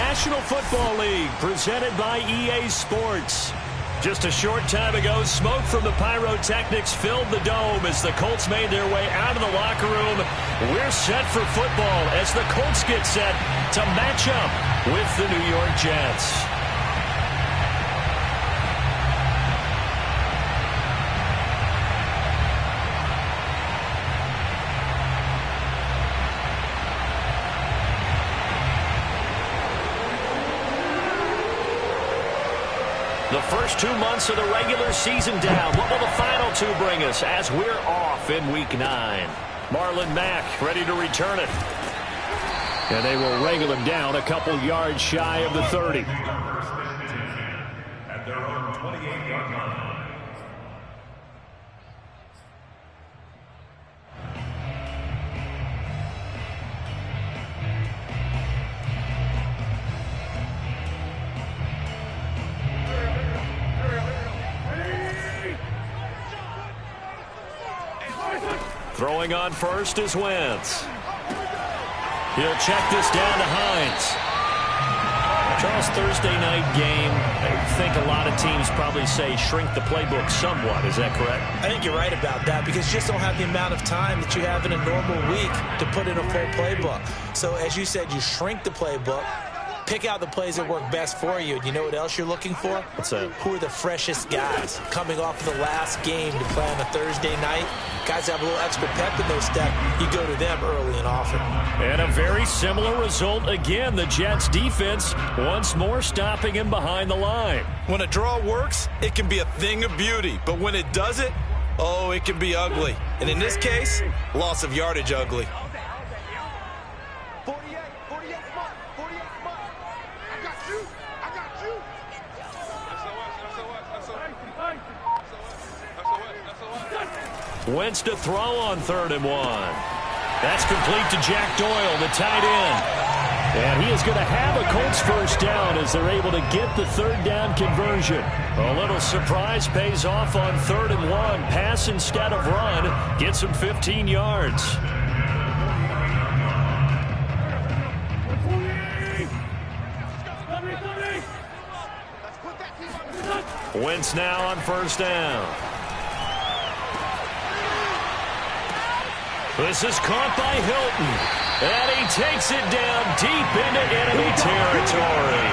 National Football League, presented by EA Sports. Just a short time ago, smoke from the pyrotechnics filled the dome as the Colts made their way out of the locker room. We're set for football as the Colts get set to match up with the New York Jets. The first 2 months of the regular season down. What will the final 2 bring us as we're off in Week 9? Marlon Mack ready to return it. And they will wrangle him down a couple yards shy of the 30. At their own 28-yard line. Throwing on first is Wentz. He'll check this down to Hines. Charles, Thursday night game, I think a lot of teams probably say shrink the playbook somewhat. Is that correct? I think you're right about that because you just don't have the amount of time that you have in a normal week to put in a full playbook. So as you said, you shrink the playbook. Pick out the plays that work best for you. And you know what else you're looking for? What's that? Who are the freshest guys coming off of the last game to play on a Thursday night? Guys have a little extra pep in their step. You go to them early and often. And a very similar result again. The Jets defense once more stopping him behind the line. When a draw works, it can be a thing of beauty. But when it doesn't, oh, it can be ugly. And in this case, loss of yardage ugly. Wentz to throw on 3rd and 1. That's complete to Jack Doyle, the tight end. And he is going to have a Colts first down as they're able to get the 3rd down conversion. A little surprise pays off on 3rd and 1. Pass instead of run. Gets him 15 yards. Wentz now on first down. This is caught by Hilton. And he takes it down deep into enemy territory.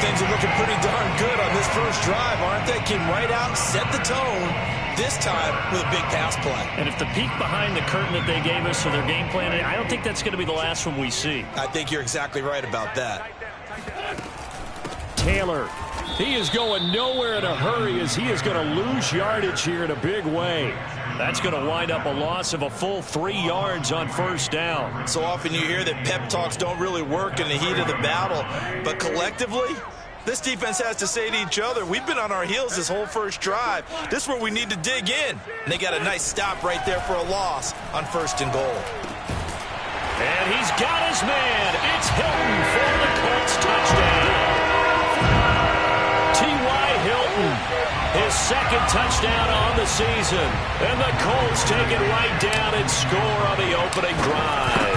Things are looking pretty darn good on this first drive, aren't they? Came right out and set the tone, this time with a big pass play. And if the peek behind the curtain that they gave us for their game plan, I don't think that's going to be the last one we see. I think you're exactly right about that. Taylor, he is going nowhere in a hurry as he is going to lose yardage here in a big way. That's going to wind up a loss of a full 3 yards on first down. So often you hear that pep talks don't really work in the heat of the battle. But collectively, this defense has to say to each other, we've been on our heels this whole first drive. This is where we need to dig in. And they got a nice stop right there for a loss on 1st and goal. And he's got his man. It's Hilton for the Colts touchdown. T.Y. Hilton, his 2nd touchdown on the season. And the Colts take it right down and score on the opening drive.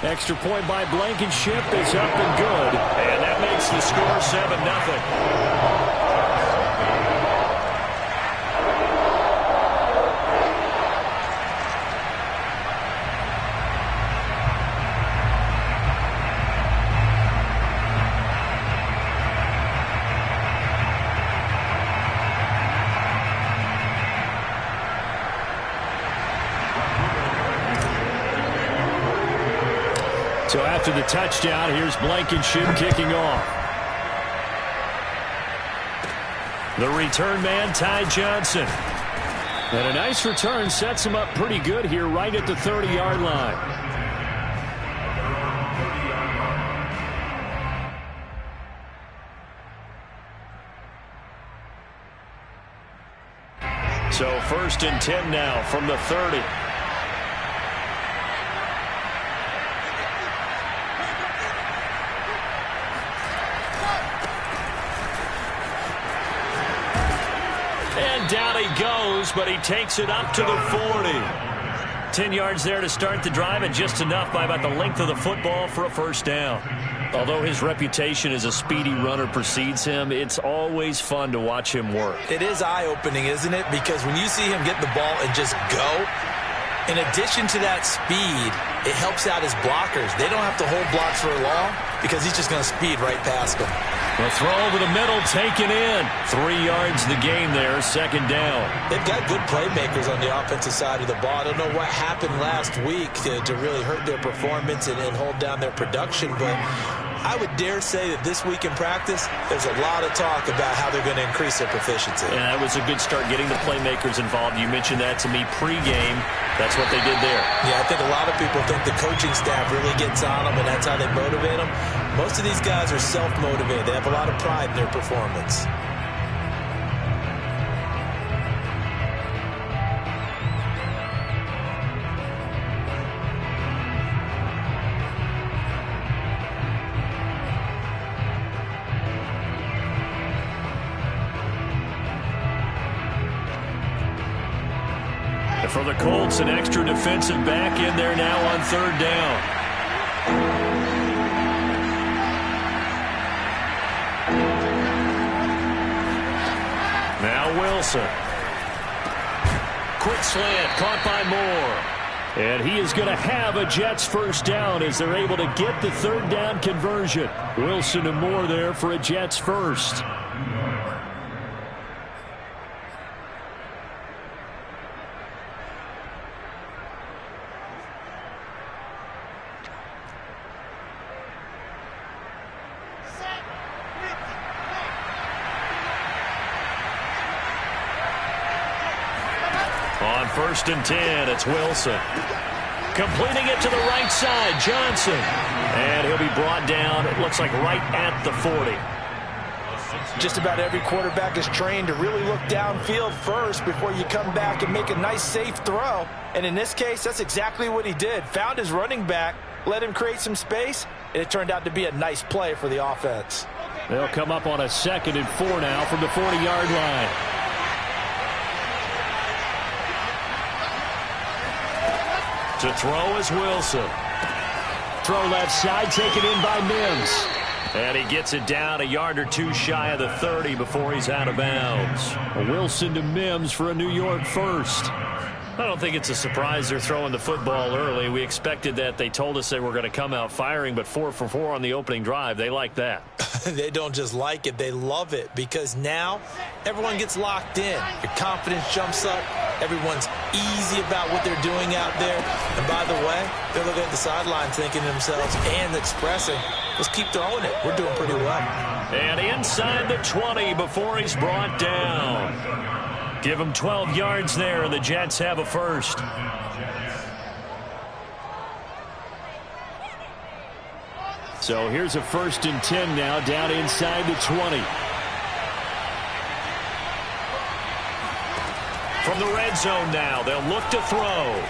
Extra point by Blankenship is up and good. And that makes the score 7-0. So after the touchdown, here's Blankenship kicking off. The return man, Ty Johnson. And a nice return sets him up pretty good here right at the 30-yard line. So 1st and 10 now from the 30. Down he goes, but he takes it up to the 40. 10 yards there to start the drive, and just enough by about the length of the football for a first down. Although his reputation as a speedy runner precedes him, it's always fun to watch him work. It is eye-opening, isn't it? Because when you see him get the ball and just go, in addition to that speed, it helps out his blockers. They don't have to hold blocks for long because he's just going to speed right past them. The throw over the middle, taken in. 3 yards the gain there, second down. They've got good playmakers on the offensive side of the ball. I don't know what happened last week to really hurt their performance and hold down their production, but I would dare say that this week in practice, there's a lot of talk about how they're going to increase their proficiency. Yeah, that was a good start getting the playmakers involved. You mentioned that to me pregame. That's what they did there. Yeah, I think a lot of people think the coaching staff really gets on them, and that's how they motivate them. Most of these guys are self-motivated. They have a lot of pride in their performance. For the Colts, an extra defensive back in there now on third down. Now Wilson. Quick slant, caught by Moore. And he is going to have a Jets first down as they're able to get the third down conversion. Wilson and Moore there for a Jets first. On 1st and 10, it's Wilson. Completing it to the right side, Johnson. And he'll be brought down, it looks like right at the 40. Just about every quarterback is trained to really look downfield first before you come back and make a nice, safe throw. And in this case, that's exactly what he did. Found his running back, let him create some space, and it turned out to be a nice play for the offense. They'll come up on a 2nd and 4 now from the 40-yard line. To throw is Wilson. Throw left side, taken in by Mims. And he gets it down a yard or two shy of the 30 before he's out of bounds. Wilson to Mims for a New York first. I don't think it's a surprise they're throwing the football early. We expected that. They told us they were going to come out firing, but 4 for 4 on the opening drive. They like that. They don't just like it, they love it, because now everyone gets locked in. Your confidence jumps up. Everyone's easy about what they're doing out there. And by the way, they're looking at the sideline thinking to themselves and expressing, let's keep throwing it. We're doing pretty well. And inside the 20 before he's brought down. Give him 12 yards there, and the Jets have a first. So here's a 1st and 10 now, down inside the 20. From the red zone now, they'll look to throw.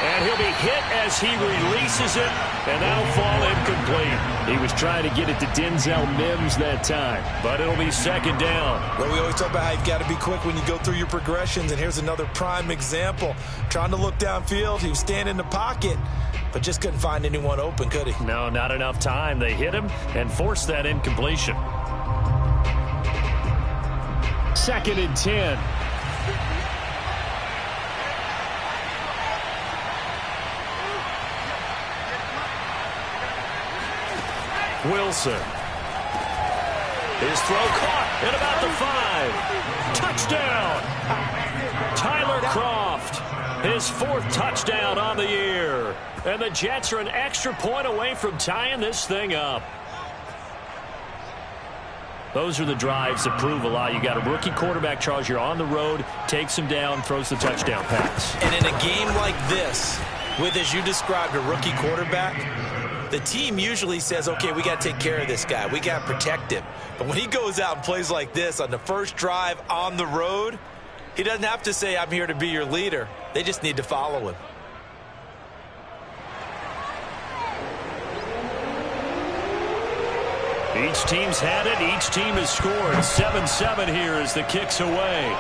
And he'll be hit as he releases it, and that'll fall incomplete. He was trying to get it to Denzel Mims that time, but it'll be 2nd down. Well, we always talk about how you've got to be quick when you go through your progressions, and here's another prime example. Trying to look downfield, he was standing in the pocket, but just couldn't find anyone open, could he? No, not enough time. They hit him and forced that incompletion. 2nd and 10. Wilson. His throw caught at about the 5. Touchdown! Tyler Kroft, his 4th touchdown on the year. And the Jets are an extra point away from tying this thing up. Those are the drives that prove a lot. You got a rookie quarterback, Charles. You're on the road, takes him down, throws the touchdown pass. And in a game like this, with, as you described, a rookie quarterback, the team usually says, okay, we got to take care of this guy. We got to protect him. But when he goes out and plays like this on the first drive on the road, he doesn't have to say, I'm here to be your leader. They just need to follow him. Each team's had it. Each team has scored. 7-7 here as the kick's away.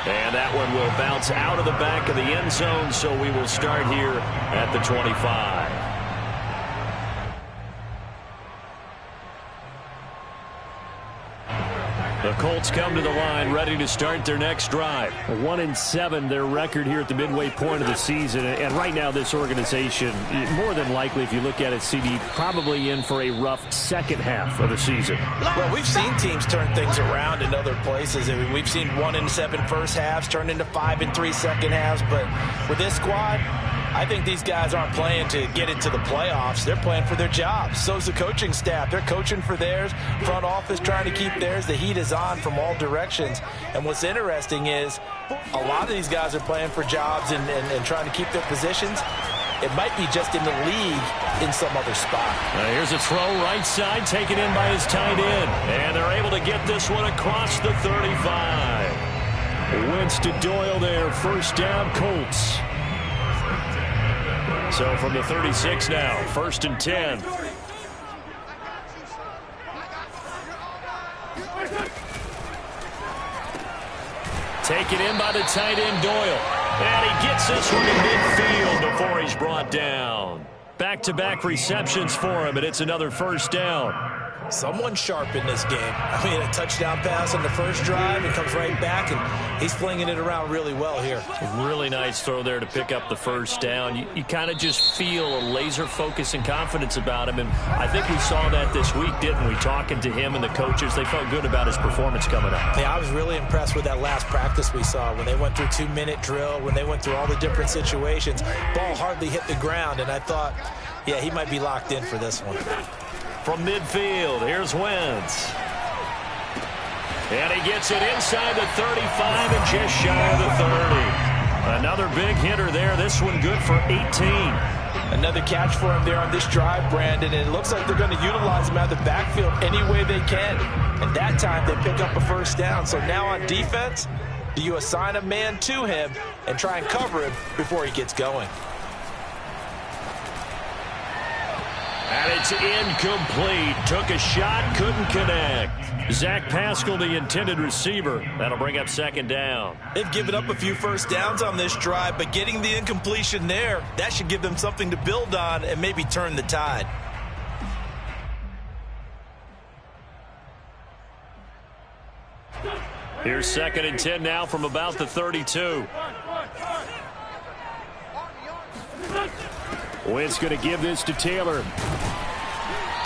And that one will bounce out of the back of the end zone, so we will start here at the 25. The Colts come to the line ready to start their next drive. 1-7, their record here at the midway point of the season. And right now this organization, more than likely, if you look at it, CD, probably in for a rough second half of the season. Well, we've seen teams turn things around in other places. I mean, we've seen 1-7 first halves turn into 5-3 second halves. But with this squad, I think these guys aren't playing to get into the playoffs. They're playing for their jobs. So's the coaching staff. They're coaching for theirs. Front office trying to keep theirs. The heat is on from all directions. And what's interesting is a lot of these guys are playing for jobs and trying to keep their positions. It might be just in the league in some other spot. Here's a throw right side taken in by his tight end. And they're able to get this one across the 35. Wentz to Doyle there. First down, Colts. So from the 36 now, 1st and 10. Taken in by the tight end, Doyle. And he gets this one to midfield before he's brought down. Back-to-back receptions for him, and it's another first down. Someone sharp in this game. I mean, a touchdown pass on the first drive. It comes right back, and he's flinging it around really well here. Really nice throw there to pick up the first down. You kind of just feel a laser focus and confidence about him, and I think we saw that this week, didn't we? Talking to him and the coaches, they felt good about his performance coming up. Yeah, I was really impressed with that last practice we saw when they went through 2-minute drill, when they went through all the different situations. Ball hardly hit the ground, and I thought, yeah, he might be locked in for this one. From midfield, here's Wentz. And he gets it inside the 35 and just shy of the 30. Another big hitter there. This one good for 18. Another catch for him there on this drive, Brandon. And it looks like they're going to utilize him out of the backfield any way they can. And that time they pick up a first down. So now on defense, do you assign a man to him and try and cover him before he gets going? And it's incomplete. Took a shot, couldn't connect. Zach Pascal, the intended receiver. That'll bring up second down. They've given up a few first downs on this drive, but getting the incompletion there, that should give them something to build on and maybe turn the tide. Here's 2nd and 10 now from about the 32. Wentz going to give this to Taylor.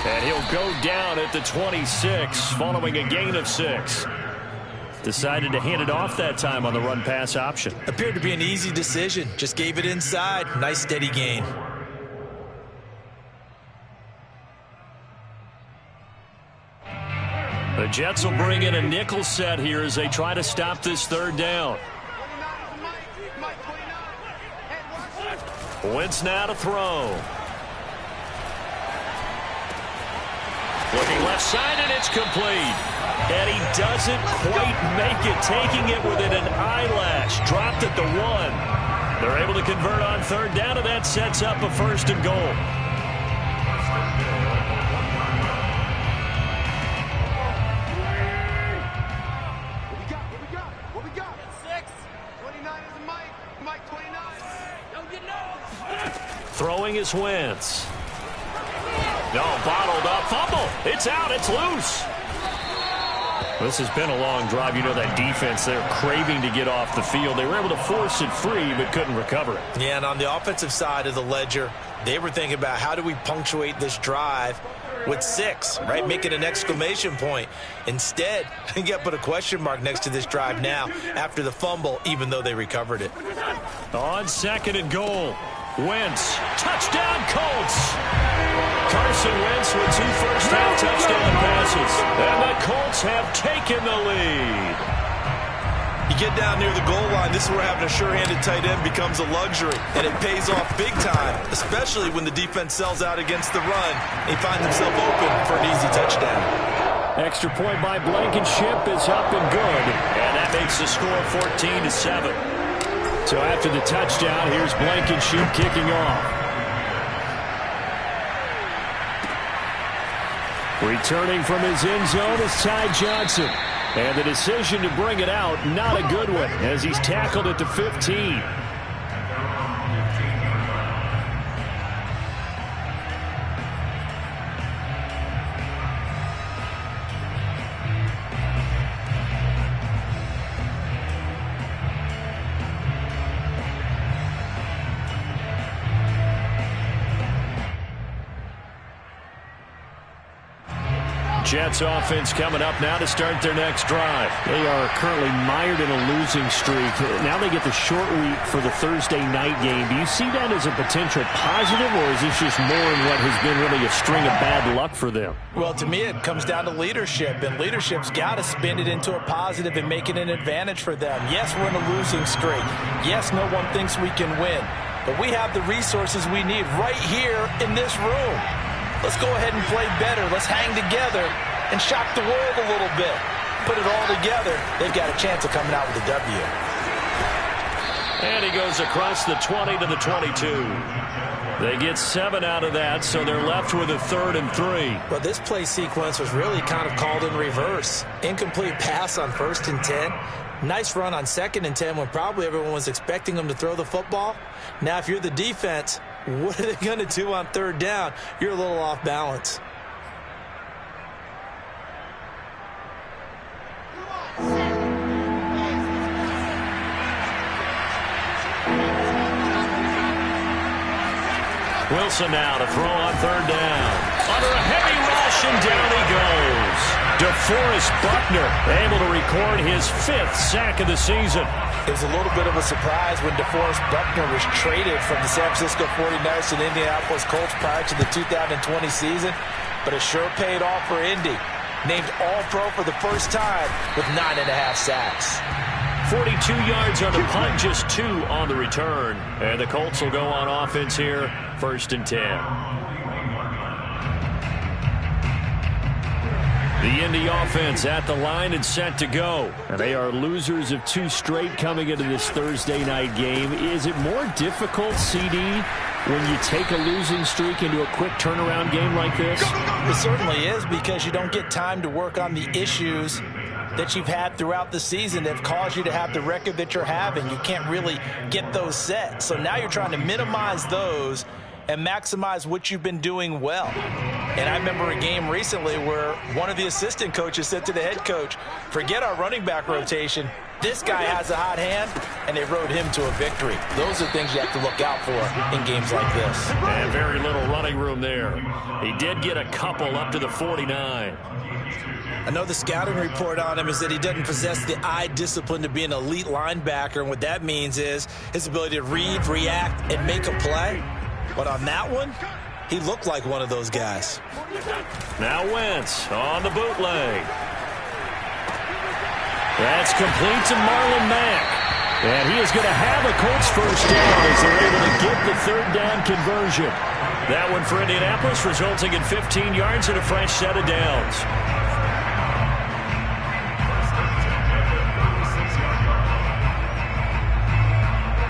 And he'll go down at the 26 following a gain of 6. Decided to hand it off that time on the run-pass option. Appeared to be an easy decision. Just gave it inside. Nice steady gain. The Jets will bring in a nickel set here as they try to stop this third down. Wentz now to throw. Looking left side, and it's complete. And he doesn't quite make it, taking it within an eyelash. Dropped at the 1. They're able to convert on third down, and that sets up a 1st and goal. Throwing is Wentz. No, bottled up. Fumble. It's out. It's loose. This has been a long drive. You know that defense, they're craving to get off the field. They were able to force it free, but couldn't recover it. Yeah, and on the offensive side of the ledger, they were thinking about how do we punctuate this drive with 6, right? Make it an exclamation point. Instead, you got to put a question mark next to this drive now after the fumble, even though they recovered it. On 2nd and goal. Wentz, touchdown Colts. Carson Wentz with 2 first-half touchdown passes. And the Colts have taken the lead. You get down near the goal line, this is where having a sure-handed tight end becomes a luxury, and it pays off big time, especially when the defense sells out against the run. He finds himself open for an easy touchdown. Extra point by Blankenship is up and good, and that makes the score 14-7. So after the touchdown, here's Blankenship kicking off. Returning from his end zone is Ty Johnson. And the decision to bring it out, not a good one, as he's tackled at the 15. Jets offense coming up now to start their next drive. They are currently mired in a losing streak. Now they get the short week for the Thursday night game. Do you see that as a potential positive, or is this just more in what has been really a string of bad luck for them? Well, to me, it comes down to leadership, and leadership's got to spin it into a positive and make it an advantage for them. Yes, we're in a losing streak. Yes, no one thinks we can win, but we have the resources we need right here in this room. Let's go ahead and play better. Let's hang together and shock the world a little bit. Put it all together. They've got a chance of coming out with a W. And he goes across the 20 to the 22. They get 7 out of that, so they're left with a 3rd and 3. Well, this play sequence was really kind of called in reverse. Incomplete pass on 1st and 10. Nice run on 2nd and 10 when probably everyone was expecting them to throw the football. Now, if you're the defense, what are they going to do on 3rd down? You're a little off balance. Wilson now to throw on 3rd down. Under a heavy rush, and down he goes. DeForest Buckner able to record his 5th sack of the season. It was a little bit of a surprise when DeForest Buckner was traded from the San Francisco 49ers to the Indianapolis Colts prior to the 2020 season, but it sure paid off for Indy. Named All-Pro for the first time with 9.5 sacks. 42 yards on the punt, just 2 on the return. And the Colts will go on offense here, 1st and 10. The Indy offense at the line and set to go. And they are losers of 2 straight coming into this Thursday night game. Is it more difficult, CD, when you take a losing streak into a quick turnaround game like this? It certainly is, because you don't get time to work on the issues that you've had throughout the season that have caused you to have the record that you're having. You can't really get those set. So now you're trying to minimize those and maximize what you've been doing well. And I remember a game recently where one of the assistant coaches said to the head coach, forget our running back rotation. This guy has a hot hand, and they rode him to a victory. Those are things you have to look out for in games like this. And very little running room there. He did get a couple up to the 49. I know the scouting report on him is that he doesn't possess the eye discipline to be an elite linebacker, and what that means is his ability to read, react, and make a play. But on that one, he looked like one of those guys. Now Wentz on the bootleg. That's complete to Marlon Mack. And he is going to have a Colts first down as they're able to get the 3rd down conversion. That one for Indianapolis, resulting in 15 yards and a fresh set of downs.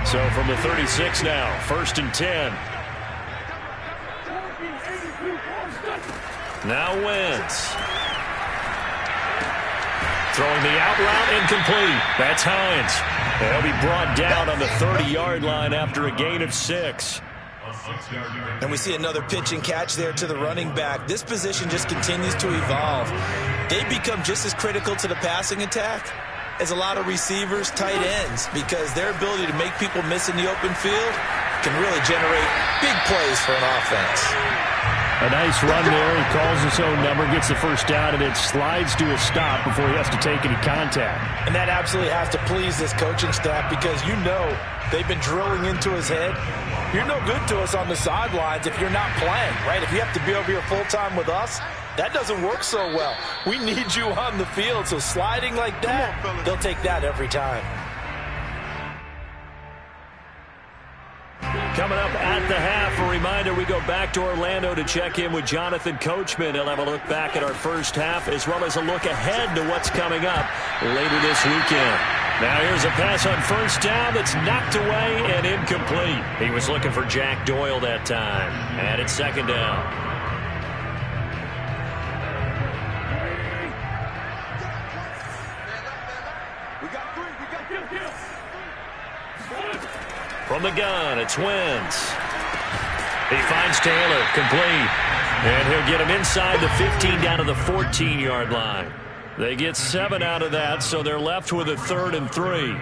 So from the 36 now, 1st and 10. Now Wentz. Throwing the out route, incomplete. That's Hines. They'll be brought down on the 30-yard line after a gain of 6. And we see another pitch and catch there to the running back. This position just continues to evolve. They become just as critical to the passing attack as a lot of receivers, tight ends, because their ability to make people miss in the open field can really generate big plays for an offense. A nice run there. He calls his own number, gets the first down, and it slides to a stop before he has to take any contact. And that absolutely has to please this coaching staff, because you know they've been drilling into his head. You're no good to us on the sidelines if you're not playing, right? If you have to be over here full-time with us, that doesn't work so well. We need you on the field, so sliding like that, they'll take that every time. Coming up at the half, a reminder, we go back to Orlando to check in with Jonathan Coachman. He'll have a look back at our first half, as well as a look ahead to what's coming up later this weekend. Now here's a pass on 1st down that's knocked away and incomplete. He was looking for Jack Doyle that time. And it's 2nd down. From the gun, it's Wentz. He finds Taylor, complete. And he'll get him inside the 15 down to the 14-yard line. They get 7 out of that, so they're left with a 3rd and 3.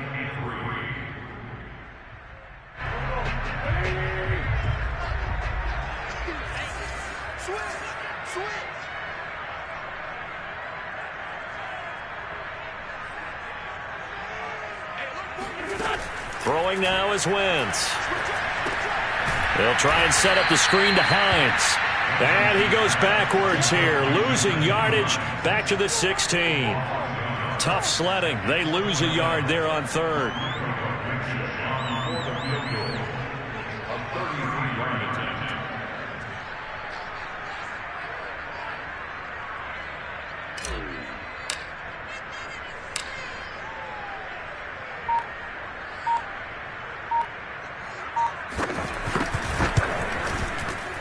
Throwing now is Wentz. They'll try and set up the screen to Hines. And he goes backwards here, losing yardage back to the 16. Tough sledding. They lose a yard there on 3rd.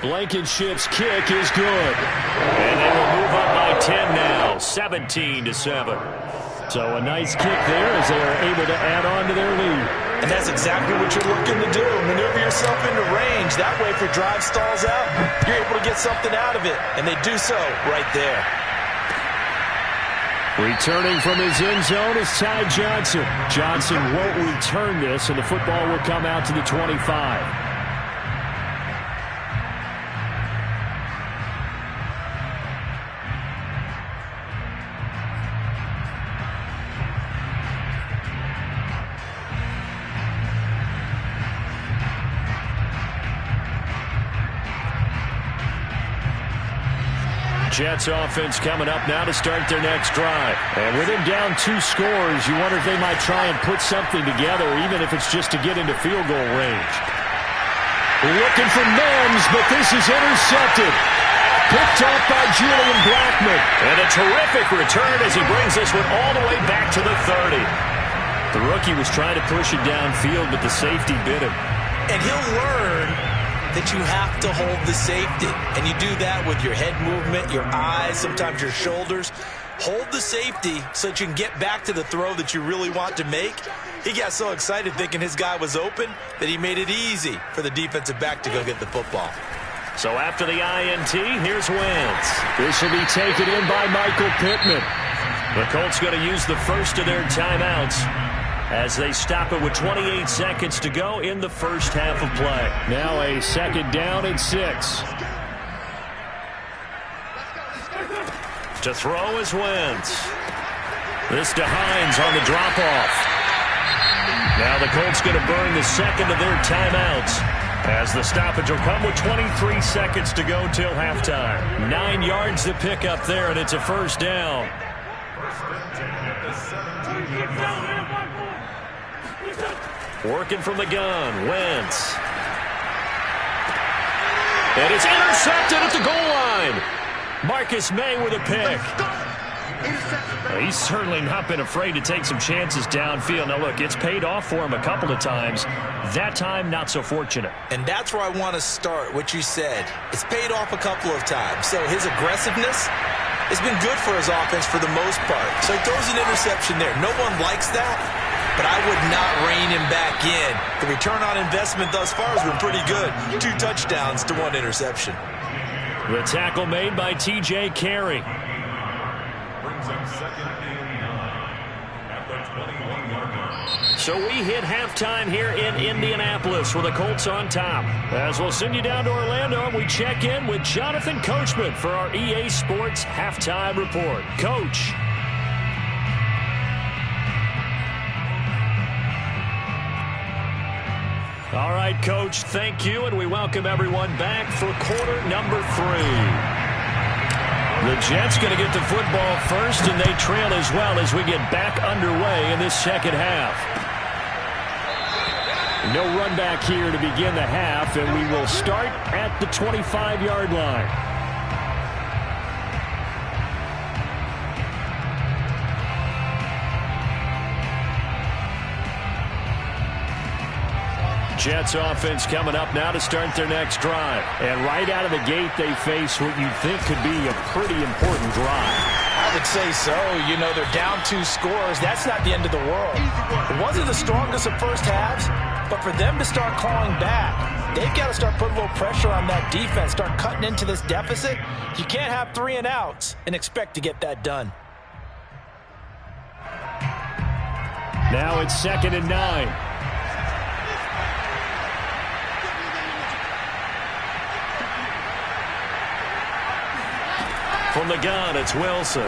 Blankenship's kick is good. And they will move up by 10 now, 17-7. So a nice kick there as they are able to add on to their lead. And that's exactly what you're looking to do. Maneuver yourself into range. That way, if your drive stalls out, you're able to get something out of it. And they do so right there. Returning from his end zone is Ty Johnson. Johnson won't return this, and the football will come out to the 25. Jets offense coming up now to start their next drive. And with him down 2 scores, you wonder if they might try and put something together, even if it's just to get into field goal range. Looking for Mims, but this is intercepted. Picked off by Julian Blackman. And a terrific return as he brings this one all the way back to the 30. The rookie was trying to push it downfield, but the safety bit him. And he'll learn that you have to hold the safety. And you do that with your head movement, your eyes, sometimes your shoulders. Hold the safety so that you can get back to the throw that you really want to make. He got so excited thinking his guy was open that he made it easy for the defensive back to go get the football. So after the INT, here's Wentz. This will be taken in by Michael Pittman. The Colts going to use the first of their timeouts as they stop it with 28 seconds to go in the first half of play. Now a 2nd down and 6. To throw is Wentz. This to Hines on the drop-off. Now the Colts going to burn the second of their timeouts as the stoppage will come with 23 seconds to go till halftime. 9 yards to pick up there, and it's a 1st down. Working from the gun, Wentz. And it's intercepted at the goal line. Marcus May with a pick. Well, he's certainly not been afraid to take some chances downfield. Now, look, it's paid off for him a couple of times. That time, not so fortunate. And that's where I want to start, what you said. It's paid off a couple of times. So his aggressiveness has been good for his offense for the most part. So he throws an interception there. No one likes that, but I would not rein him back in. The return on investment thus far has been pretty good. 2 touchdowns to 1 interception. The tackle made by T.J. Carey. Brings up 2nd and 9 at the 21-yard line. So we hit halftime here in Indianapolis with the Colts on top. As we'll send you down to Orlando, we check in with Jonathan Coachman for our EA Sports Halftime Report. Coach. All right, Coach, thank you, and we welcome everyone back for quarter number 3. The Jets going to get the football first, and they trail as well as we get back underway in this second half. No run back here to begin the half, and we will start at the 25-yard line. Jets offense coming up now to start their next drive. And right out of the gate, they face what you think could be a pretty important drive. I would say so. You know, they're down 2 scores. That's not the end of the world. It wasn't the strongest of first halves, but for them to start clawing back, they've got to start putting a little pressure on that defense, start cutting into this deficit. You can't have 3 and outs and expect to get that done. Now it's 2nd and 9. From the gun, it's Wilson.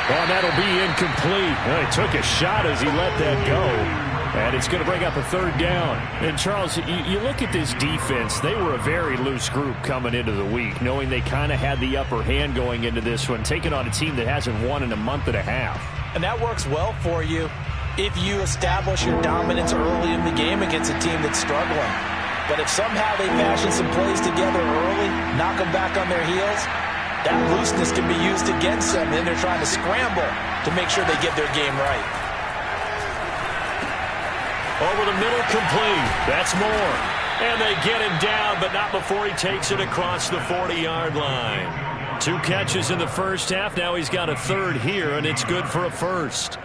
Oh, that'll be incomplete. Well, he took a shot as he let that go. And it's going to bring up a 3rd down. And, Charles, you look at this defense. They were a very loose group coming into the week, knowing they kind of had the upper hand going into this one, taking on a team that hasn't won in a month and a half. And that works well for you if you establish your dominance early in the game against a team that's struggling. But if somehow they fashion some plays together early, knock them back on their heels, that looseness can be used against them. Then they're trying to scramble to make sure they get their game right. Over the middle, complete. That's more. And they get him down, but not before he takes it across the 40-yard line. 2 catches in the first half. Now he's got a 3rd here, and it's good for a 1st.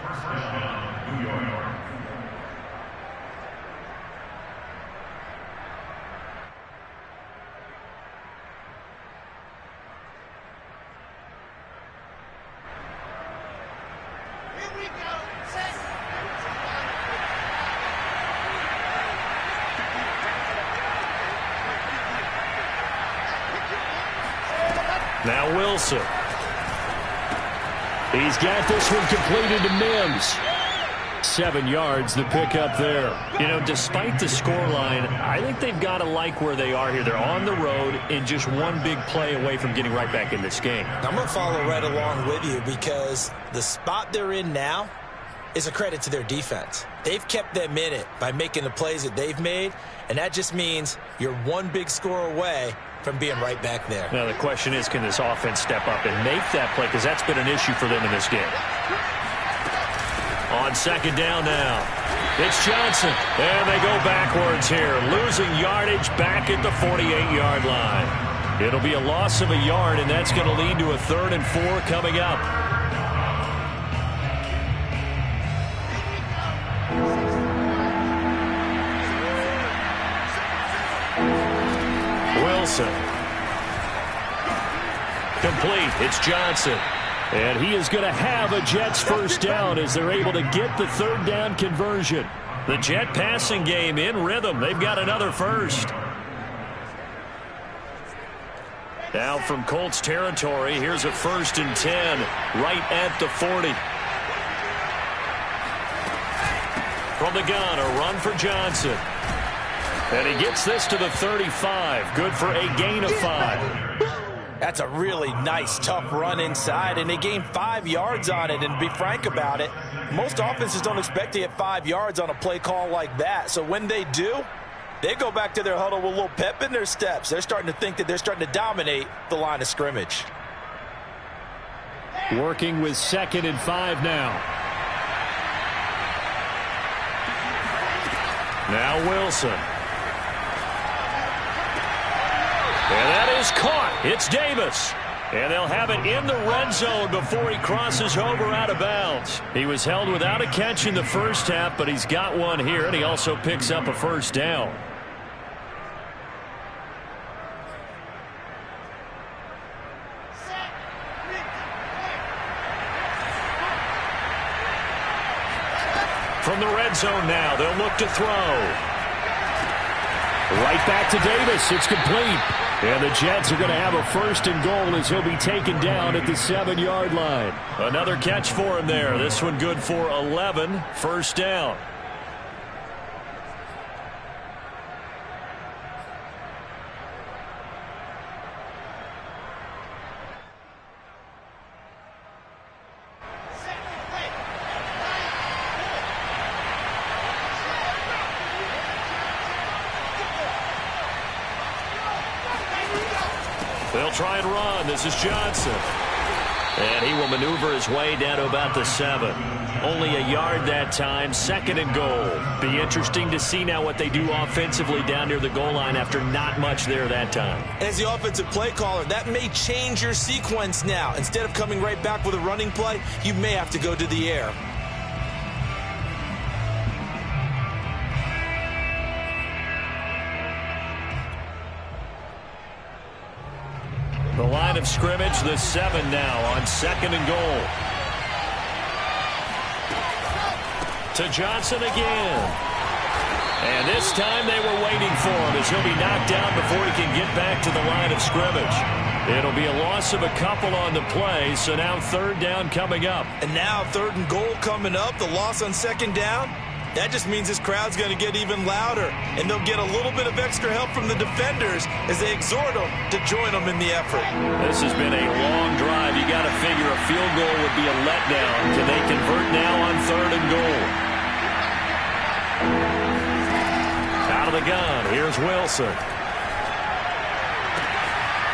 Now Wilson. He's got this one completed to Mims. 7 yards, the pickup there. You know, despite the scoreline, I think they've got to like where they are here. They're on the road and just one big play away from getting right back in this game. I'm going to follow right along with you because the spot they're in now is a credit to their defense. They've kept them in it by making the plays that they've made, and that just means you're one big score away from being right back there. Now the question is, can this offense step up and make that play? Because that's been an issue for them in this game. On 2nd down now, it's Johnson. And they go backwards here, losing yardage back at the 48-yard line. It'll be a loss of a yard, and that's going to lead to a 3rd and 4 coming up. Wilson. Complete. It's Johnson. And he is going to have a Jets 1st down as they're able to get the 3rd down conversion. The Jet passing game in rhythm. They've got another 1st. Now from Colts territory, here's a 1st and 10 right at the 40. From the gun, a run for Johnson. And he gets this to the 35. Good for a gain of 5. That's a really nice, tough run inside, and they gained 5 yards on it. And to be frank about it, most offenses don't expect to get 5 yards on a play call like that. So when they do, they go back to their huddle with a little pep in their steps. They're starting to think that they're starting to dominate the line of scrimmage. Working with 2nd and 5 now. Now Wilson. And that is caught. It's Davis. And they'll have it in the red zone before he crosses over out of bounds. He was held without a catch in the first half, but he's got one here, and he also picks up a 1st down. From the red zone now, they'll look to throw. Right back to Davis. It's complete. And the Jets are going to have a 1st and goal as he'll be taken down at the 7-yard line. Another catch for him there. This one good for 11. 1st down. They'll try and run. This is Johnson. And he will maneuver his way down to about the 7. Only a yard that time, 2nd and goal. Be interesting to see now what they do offensively down near the goal line after not much there that time. As the offensive play caller, that may change your sequence now. Instead of coming right back with a running play, you may have to go to the air. The line of scrimmage, the 7 now on 2nd and goal. To Johnson again. And this time they were waiting for him as he'll be knocked down before he can get back to the line of scrimmage. It'll be a loss of a couple on the play, so now 3rd down coming up. And now 3rd and goal coming up, the loss on 2nd down. That just means this crowd's going to get even louder, and they'll get a little bit of extra help from the defenders as they exhort them to join them in the effort. This has been a long drive. You got to figure a field goal would be a letdown. Can they convert now on 3rd and goal? Out of the gun, here's Wilson.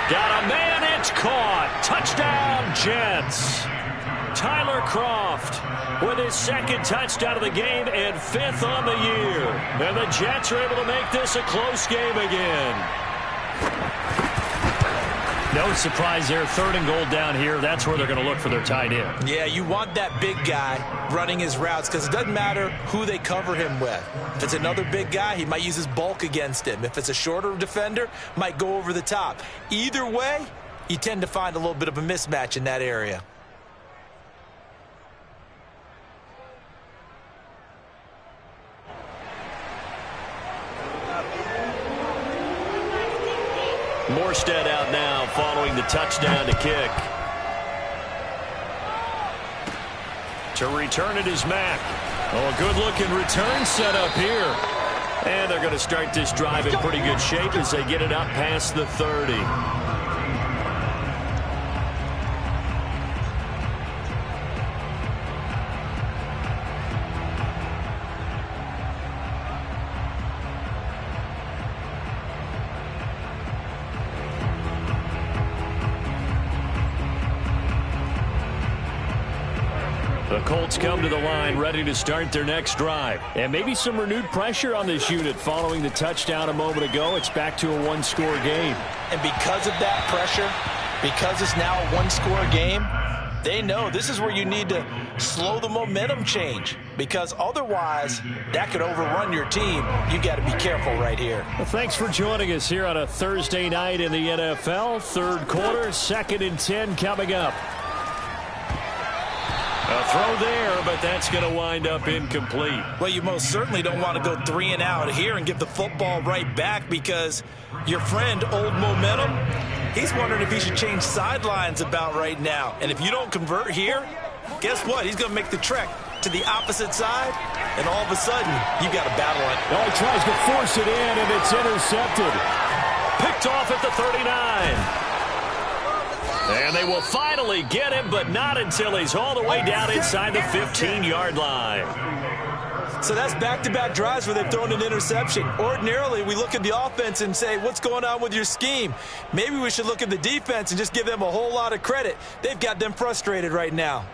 Got a man, it's caught. Touchdown, Jets. Tyler Kroft with his 2nd touchdown of the game and 5th on the year. And the Jets are able to make this a close game again. No surprise there, 3rd and goal down here. That's where they're going to look for their tight end. Yeah, you want that big guy running his routes because it doesn't matter who they cover him with. If it's another big guy, he might use his bulk against him. If it's a shorter defender, might go over the top. Either way, you tend to find a little bit of a mismatch in that area. Morstead out now following the touchdown to kick. To return it is Mack. Oh, a good-looking return set up here. And they're going to start this drive in pretty good shape as they get it up past the 30. The Colts come to the line ready to start their next drive. And maybe some renewed pressure on this unit following the touchdown a moment ago. It's back to a one-score game. And because of that pressure, because it's now a one-score game, they know this is where you need to slow the momentum change. Because otherwise, that could overrun your team. You got to be careful right here. Well, thanks for joining us here on a Thursday night in the NFL. 3rd quarter, 2nd and 10 coming up. A throw there, but that's going to wind up incomplete. Well, you most certainly don't want to go 3 and out here and give the football right back because your friend, Old Momentum, he's wondering if he should change sidelines about right now. And if you don't convert here, guess what? He's going to make the trek to the opposite side, and all of a sudden, you got to battle it. Oh, he tries to force it in, and it's intercepted. Picked off at the 39. And they will finally get him, but not until he's all the way down inside the 15-yard line. So that's back-to-back drives where they've thrown an interception. Ordinarily, we look at the offense and say, what's going on with your scheme? Maybe we should look at the defense and just give them a whole lot of credit. They've got them frustrated right now.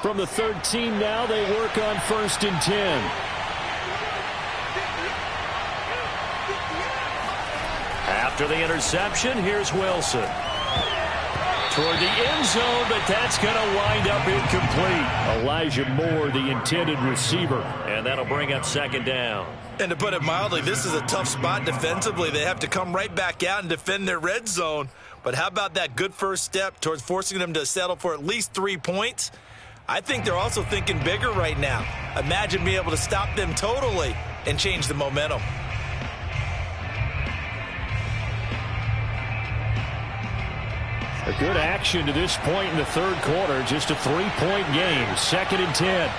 From the 13 now, they work on 1st and 10. After the interception, here's Wilson. Toward the end zone, but that's going to wind up incomplete. Elijah Moore, the intended receiver, and that'll bring up 2nd down. And to put it mildly, this is a tough spot defensively. They have to come right back out and defend their red zone. But how about that good first step towards forcing them to settle for at least 3 points? I think they're also thinking bigger right now. Imagine being able to stop them totally and change the momentum. A good action to this point in the 3rd quarter. Just a 3-point game. 2nd and 10.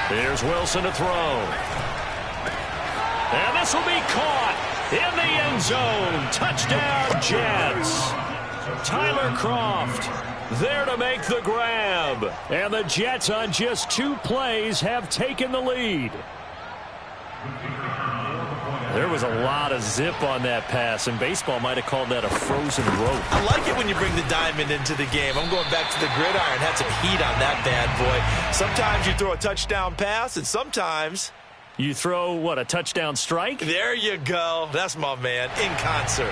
Here's Wilson to throw. And this will be caught in the end zone. Touchdown, Jets. Tyler Kroft there to make the grab. And the Jets on just 2 plays have taken the lead. There was a lot of zip on that pass, and baseball might have called that a frozen rope. I like it when you bring the diamond into the game. I'm going back to the gridiron. Had some heat on that bad boy. Sometimes you throw a touchdown pass, and sometimes you throw, what, a touchdown strike? There you go. That's my man, in concert.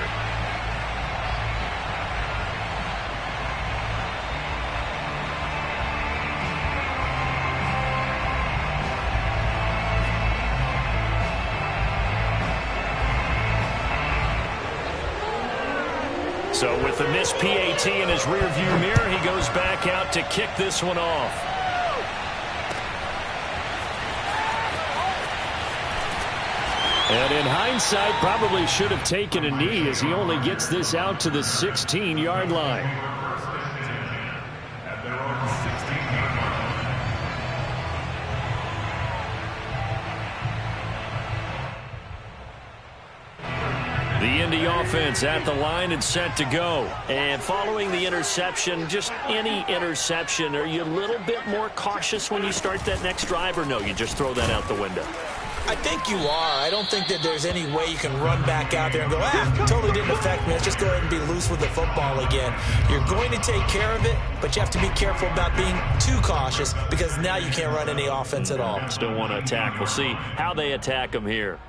So with the missed PAT in his rearview mirror, he goes back out to kick this one off. And in hindsight, probably should have taken a knee as he only gets this out to the 16-yard line. The Indy offense at the line and set to go. And following the interception, just any interception, are you a little bit more cautious when you start that next drive, or no, you just throw that out the window? I think you are. I don't think that there's any way you can run back out there and go, totally didn't affect me. Let's just go ahead and be loose with the football again. You're going to take care of it, but you have to be careful about being too cautious because now you can't run any offense at all. Still want to attack. We'll see how they attack them here.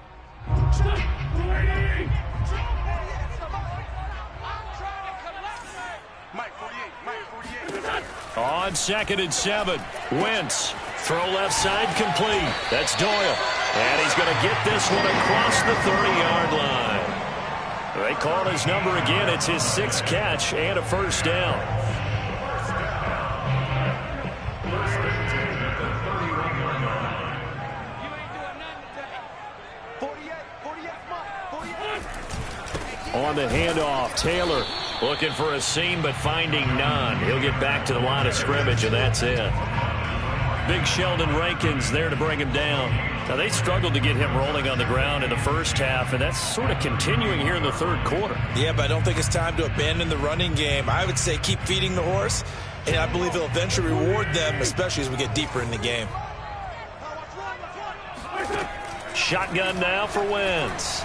On 2nd and 7, Wentz. Throw left side complete. That's Doyle. And he's going to get this one across the 30-yard line. They call his number again. It's his 6th catch and a first down. On the handoff, Taylor looking for a seam but finding none. He'll get back to the line of scrimmage, and that's it. Big Sheldon Rankins there to bring him down. Now, they struggled to get him rolling on the ground in the first half, and that's sort of continuing here in the third quarter. Yeah, but I don't think it's time to abandon the running game. I would say keep feeding the horse, and I believe it'll eventually reward them, especially as we get deeper in the game. Shotgun now for Wentz.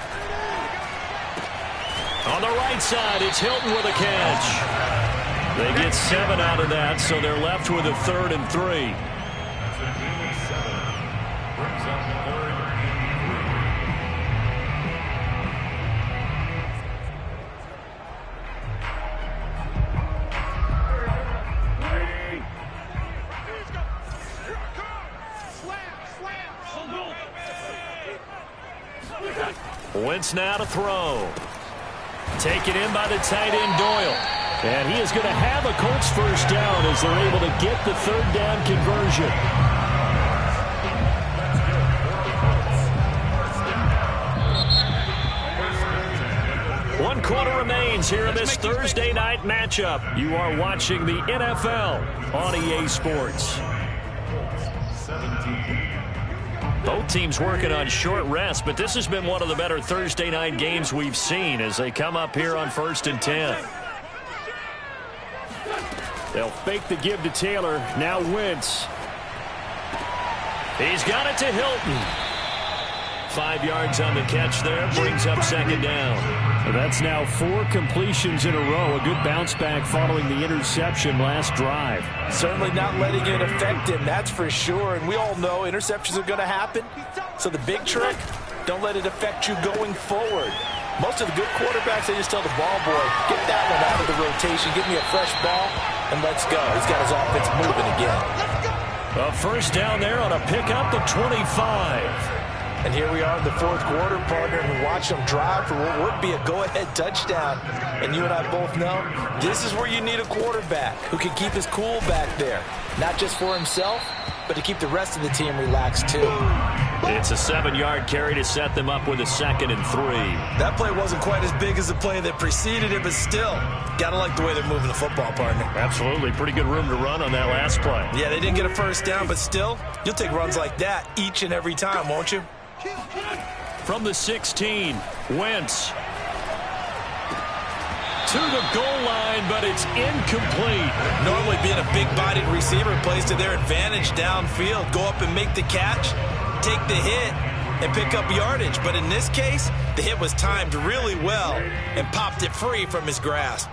On the right side, it's Hilton with a catch. They get 7 out of that, so they're left with a 3rd and 3. Wentz now to throw. Taken in by the tight end, Doyle. And he is going to have a Colts first down as they're able to get the 3rd down conversion. One quarter remains here in this Thursday night matchup. You are watching the NFL on EA Sports. Both teams working on short rest, but this has been one of the better Thursday night games we've seen as they come up here on 1st and 10. They'll fake the give to Taylor. Now Wentz. He's got it to Hilton. 5 yards on the catch there. Brings up 2nd down. That's now 4 completions in a row. A good bounce back following the interception last drive. Certainly not letting it affect him, that's for sure. And we all know interceptions are going to happen. So the big trick, don't let it affect you going forward. Most of the good quarterbacks, they just tell the ball boy, get that one out of the rotation, give me a fresh ball, and let's go. He's got his offense moving again. A first down there on a pickup of 25. And here we are in the 4th quarter, partner, and watch them drive for what would be a go-ahead touchdown. And you and I both know this is where you need a quarterback who can keep his cool back there. Not just for himself, but to keep the rest of the team relaxed too. It's a 7-yard carry to set them up with a 2nd and 3. That play wasn't quite as big as the play that preceded it, but still, gotta like the way they're moving the football, partner. Absolutely. Pretty good room to run on that last play. Yeah, they didn't get a first down, but still, you'll take runs like that each and every time, won't you? From the 16, Wentz. to the goal line, but it's incomplete. Normally being a big-bodied receiver plays to their advantage downfield. Go up and make the catch, take the hit, and pick up yardage. But in this case, the hit was timed really well and popped it free from his grasp.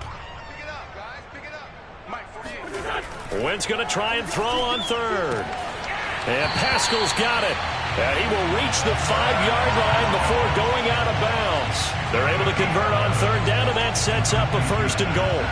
Wentz going to try and throw on third. And Pascal's got it. And he will reach the 5-yard line before going out of bounds. They're able to convert on third down, and that sets up a 1st and goal.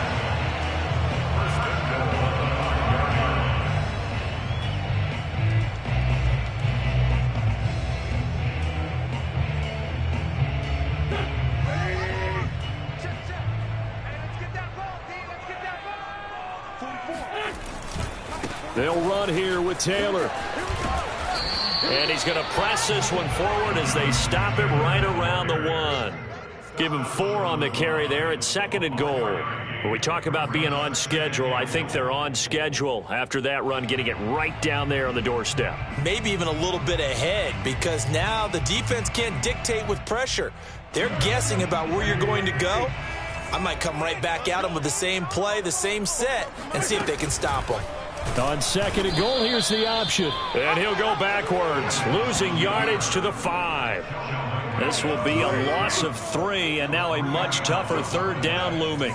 They'll run here with Taylor. And he's going to press this one forward as they stop him right around the 1. Give him 4 on the carry there at 2nd and goal. When we talk about being on schedule, I think they're on schedule after that run, getting it right down there on the doorstep. Maybe even a little bit ahead, because now the defense can't dictate with pressure. They're guessing about where you're going to go. I might come right back at them with the same play, the same set, and see if they can stop them. On 2nd and goal, here's the option. And he'll go backwards, losing yardage to the 5. This will be a loss of 3, and now a much tougher 3rd down looming.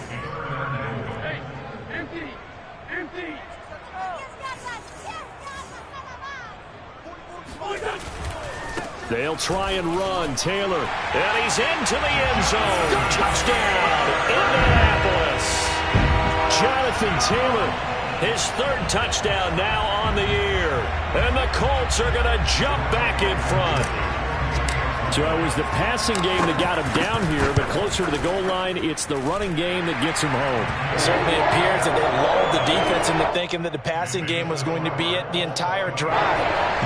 They'll try and run. Taylor, and he's into the end zone. Touchdown, Indianapolis. Jonathan Taylor, his 3rd touchdown now on the year. And the Colts are going to jump back in front. So it was the passing game that got him down here, but closer to the goal line, it's the running game that gets him home. It certainly appears that they lulled the defense into thinking that the passing game was going to be it the entire drive.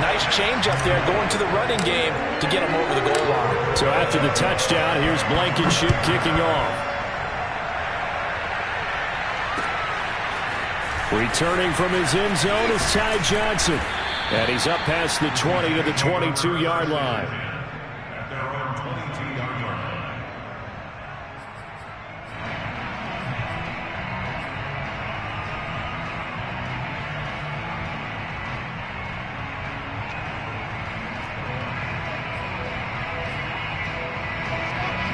Nice change up there going to the running game to get him over the goal line. So after the touchdown, here's Blankenship kicking off. Returning from his end zone is Ty Johnson. And he's up past the 20 to the 22-yard line.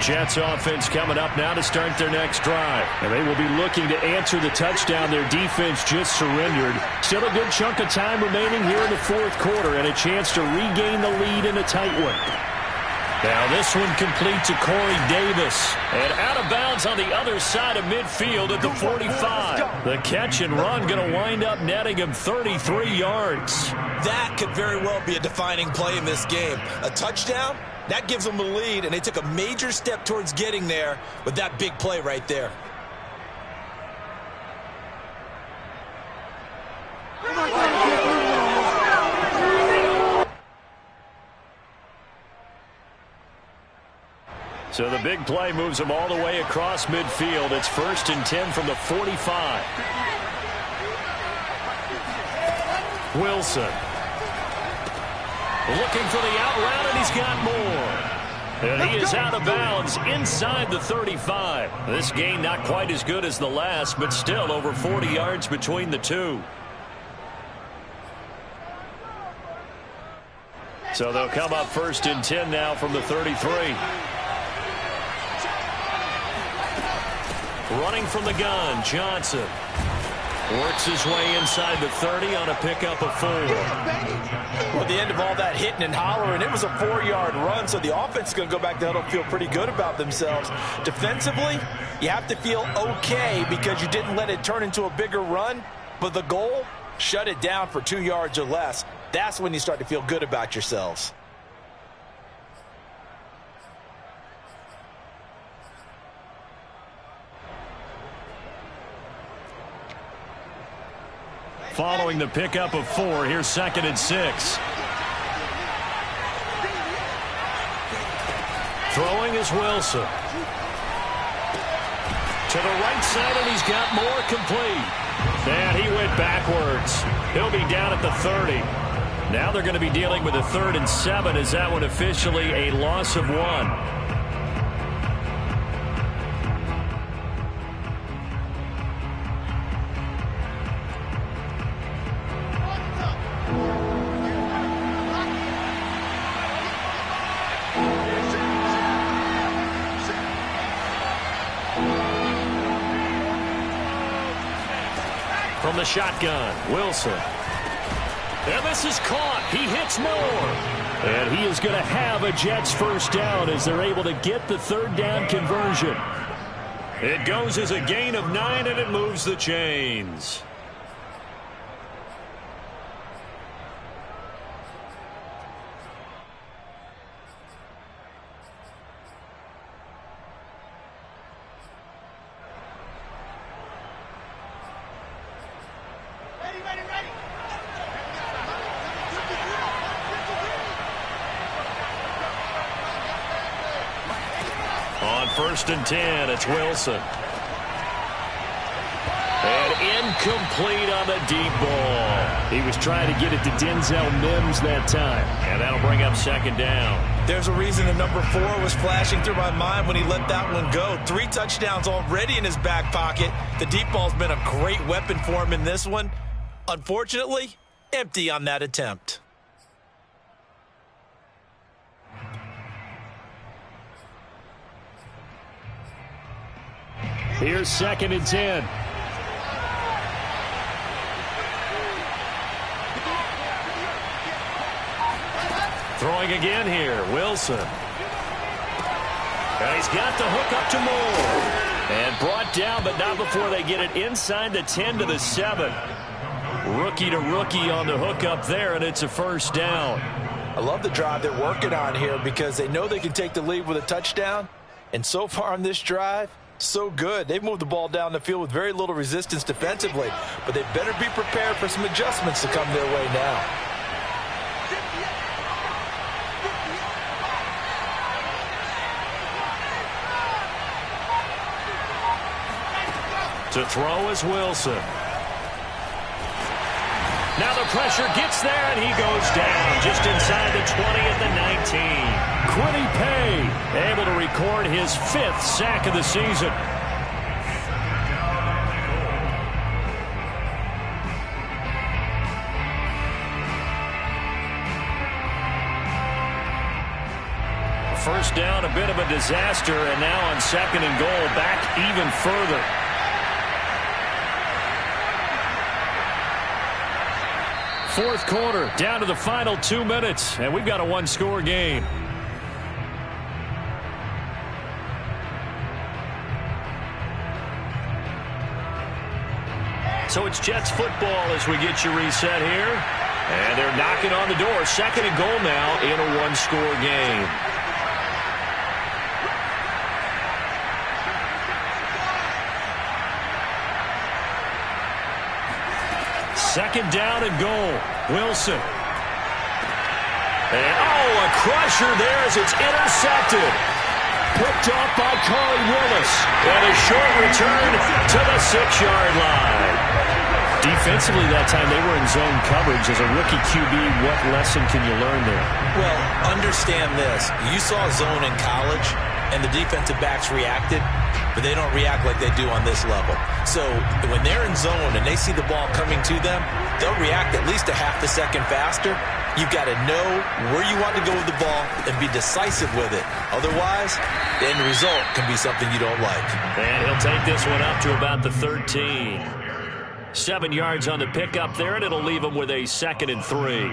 Jets offense coming up now to start their next drive. And they will be looking to answer the touchdown their defense just surrendered. Still a good chunk of time remaining here in the 4th quarter and a chance to regain the lead in a tight one. Now this one complete to Corey Davis. And out of bounds on the other side of midfield at the 45. The catch and run going to wind up netting him 33 yards. That could very well be a defining play in this game. A touchdown? That gives them the lead, and they took a major step towards getting there with that big play right there. So the big play moves them all the way across midfield. It's 1st and 10 from the 45. Wilson. Looking for the out route, and he's got more. And he is out of bounds inside the 35. This gain not quite as good as the last, but still over 40 yards between the two. So they'll come up 1st and 10 now from the 33. Running from the gun, Johnson. Works his way inside the 30 on a pickup of 4. Well, at the end of all that hitting and hollering, it was a 4-yard run, so the offense is going to go back to huddle, feel pretty good about themselves. Defensively, you have to feel okay because you didn't let it turn into a bigger run, but the goal, shut it down for 2 yards or less. That's when you start to feel good about yourselves. Following the pickup of 4, here's 2nd and 6. Throwing is Wilson. To the right side, and he's got more complete. And he went backwards. He'll be down at the 30. Now they're going to be dealing with a 3rd and 7. Is that one officially a loss of 1? from the shotgun. Wilson. And this is caught. He hits more. And he is going to have a Jets first down as they're able to get the third down conversion. It goes as a gain of 9, and it moves the chains. On 1st and 10, it's Wilson. And incomplete on the deep ball. He was trying to get it to Denzel Mims that time. And that'll bring up 2nd down. There's a reason the number 4 was flashing through my mind when he let that one go. 3 touchdowns already in his back pocket. The deep ball's been a great weapon for him in this one. Unfortunately, empty on that attempt. Here's 2nd and 10. Throwing again here, Wilson. And he's got the hook up to Moore. And brought down, but not before they get it inside the 10 to the 7. Rookie to rookie on the hook up there, and it's a first down. I love the drive they're working on here because they know they can take the lead with a touchdown. And so far on this drive, so good. They've moved the ball down the field with very little resistance defensively, but they better be prepared for some adjustments to come their way now. To throw is Wilson. Now the pressure gets there, and he goes down just inside the 20 at the 19. Quiddy Pay able to record his 5th sack of the season. First down, a bit of a disaster, and now on 2nd and goal, back even further. Fourth quarter, down to the final 2 minutes, and we've got a one-score game. So it's Jets football as we get you reset here. And they're knocking on the door. 2nd and goal now in a one-score game. Second down and goal. Wilson. And, a crusher there as it's intercepted. Picked off by Corey Willis. And a short return to the 6-yard line. Defensively that time, they were in zone coverage. As a rookie QB, what lesson can you learn there? Well, understand this. You saw zone in college, and the defensive backs reacted, but they don't react like they do on this level. So when they're in zone and they see the ball coming to them, they'll react at least a half a second faster. You've got to know where you want to go with the ball and be decisive with it. Otherwise, the end result can be something you don't like. And he'll take this one up to about the 13. 7 yards on the pickup there, and it'll leave him with a 2nd and 3.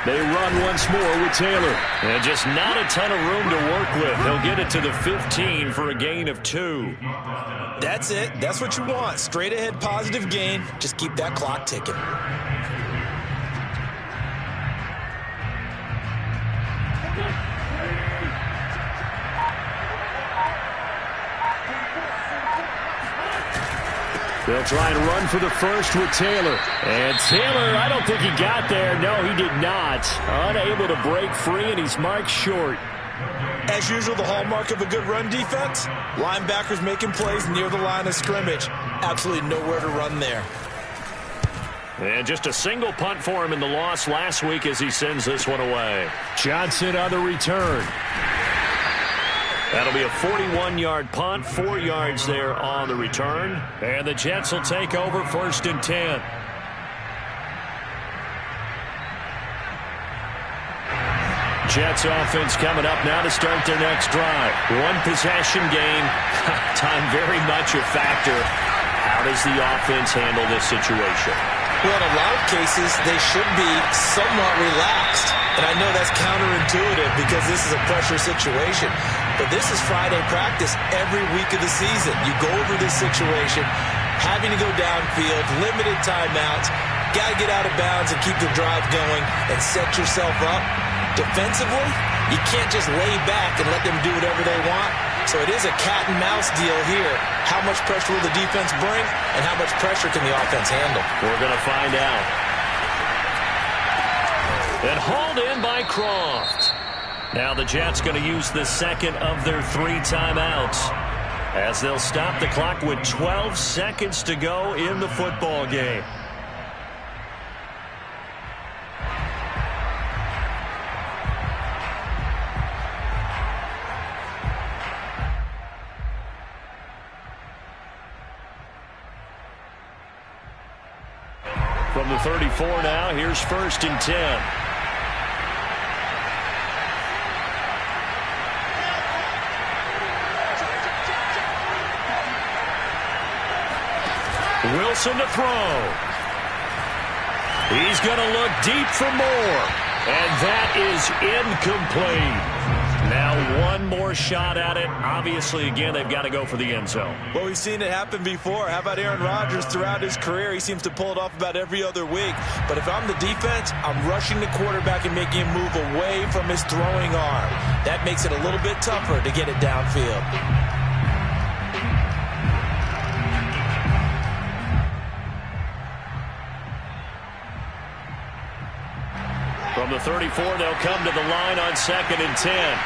They run once more with Taylor. And just not a ton of room to work with. He'll get it to the 15 for a gain of 2. That's it. That's what you want. Straight ahead positive gain. Just keep that clock ticking. They'll try and run for the first with Taylor. And Taylor, I don't think he got there. No, he did not. Unable to break free, and he's marked short. As usual, the hallmark of a good run defense, linebackers making plays near the line of scrimmage. Absolutely nowhere to run there. And just a single punt for him in the loss last week as he sends this one away. Johnson on the return. That'll be a 41-yard punt, 4 yards there on the return. And the Jets will take over 1st and 10. Jets offense coming up now to start their next drive. One possession game. Time very much a factor. How does the offense handle this situation? Well, in a lot of cases, they should be somewhat relaxed. And I know that's counterintuitive because this is a pressure situation. But this is Friday practice every week of the season. You go over this situation, having to go downfield, limited timeouts, got to get out of bounds and keep the drive going and set yourself up. Defensively, you can't just lay back and let them do whatever they want. So it is a cat and mouse deal here. How much pressure will the defense bring and how much pressure can the offense handle? We're going to find out. And hauled in by Croft. Now the Jets going to use the second of their 3 timeouts as they'll stop the clock with 12 seconds to go in the football game. From the 34 now, here's 1st and 10. Wilson to throw. He's going to look deep for more. And that is incomplete. Now one more shot at it. Obviously, again, they've got to go for the end zone. Well, we've seen it happen before. How about Aaron Rodgers throughout his career? He seems to pull it off about every other week. But if I'm the defense, I'm rushing the quarterback and making him move away from his throwing arm. That makes it a little bit tougher to get it downfield. From the 34, they'll come to the line on 2nd and 10.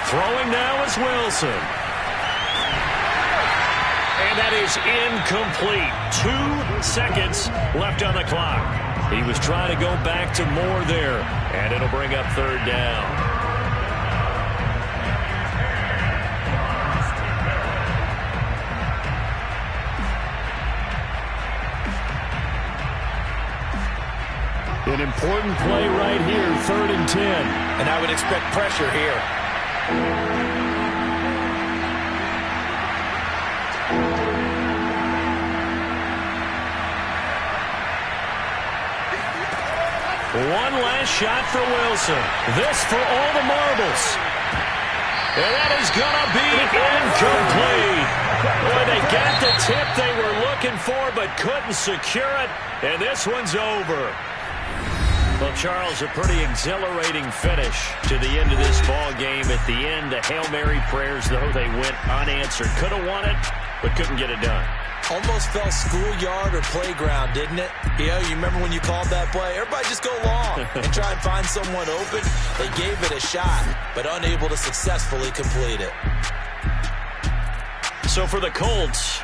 Throwing now is Wilson. And that is incomplete. 2 seconds left on the clock. He was trying to go back to more there. And it'll bring up 3rd down. An important play right here, 3rd and 10. And I would expect pressure here. One last shot for Wilson. This for all the marbles. And that is going to be incomplete. Boy, they got the tip they were looking for but couldn't secure it. And this one's over. Well, Charles, a pretty exhilarating finish to the end of this ball game. At the end, the Hail Mary prayers, though, they went unanswered. Could have won it, but couldn't get it done. Almost felt schoolyard or playground, didn't it? You remember when you called that play? Everybody just go long and try and find someone open. They gave it a shot, but unable to successfully complete it. So for the Colts,